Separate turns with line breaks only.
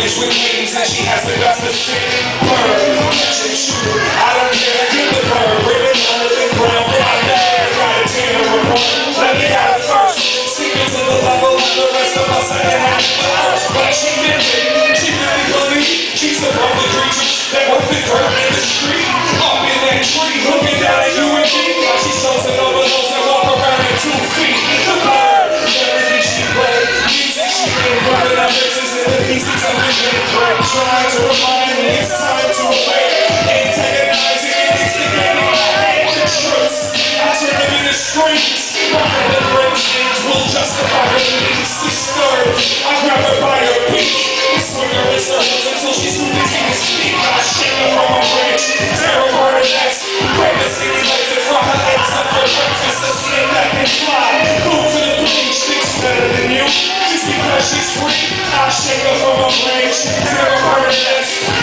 luggage with wings and she has the guts to sing. Bird, catch and shoot. I don't care, get the bird. Bring it under the ground, fly back. Got a team to report. Let me have it first. Sink it to the level of the rest of us. I can have it for earth. But she did it. She really believed. She's above the creatures that work the dirt in the street. Up in that tree, looking down at you and me. She's chosen over those that walk around in 2 feet. The bird, everything she played. Music she made, running up mixes in the pieces of vision. Trying to remind me it's time to awake. Antagonizing and instigating my hate the truths. I turn them into screams. Rocking the great scenes will justify her needs. Disturbed, I grab her by her beak. Swing her in circles until she's too busy to speak. I shake her from a branch, tear her her next. Break the skinny legs and fry her eggs up for breakfast. A snake that can fly. Move to the beach, thinks better than you. Just because she's free, I shake her from a branch, tear her her next.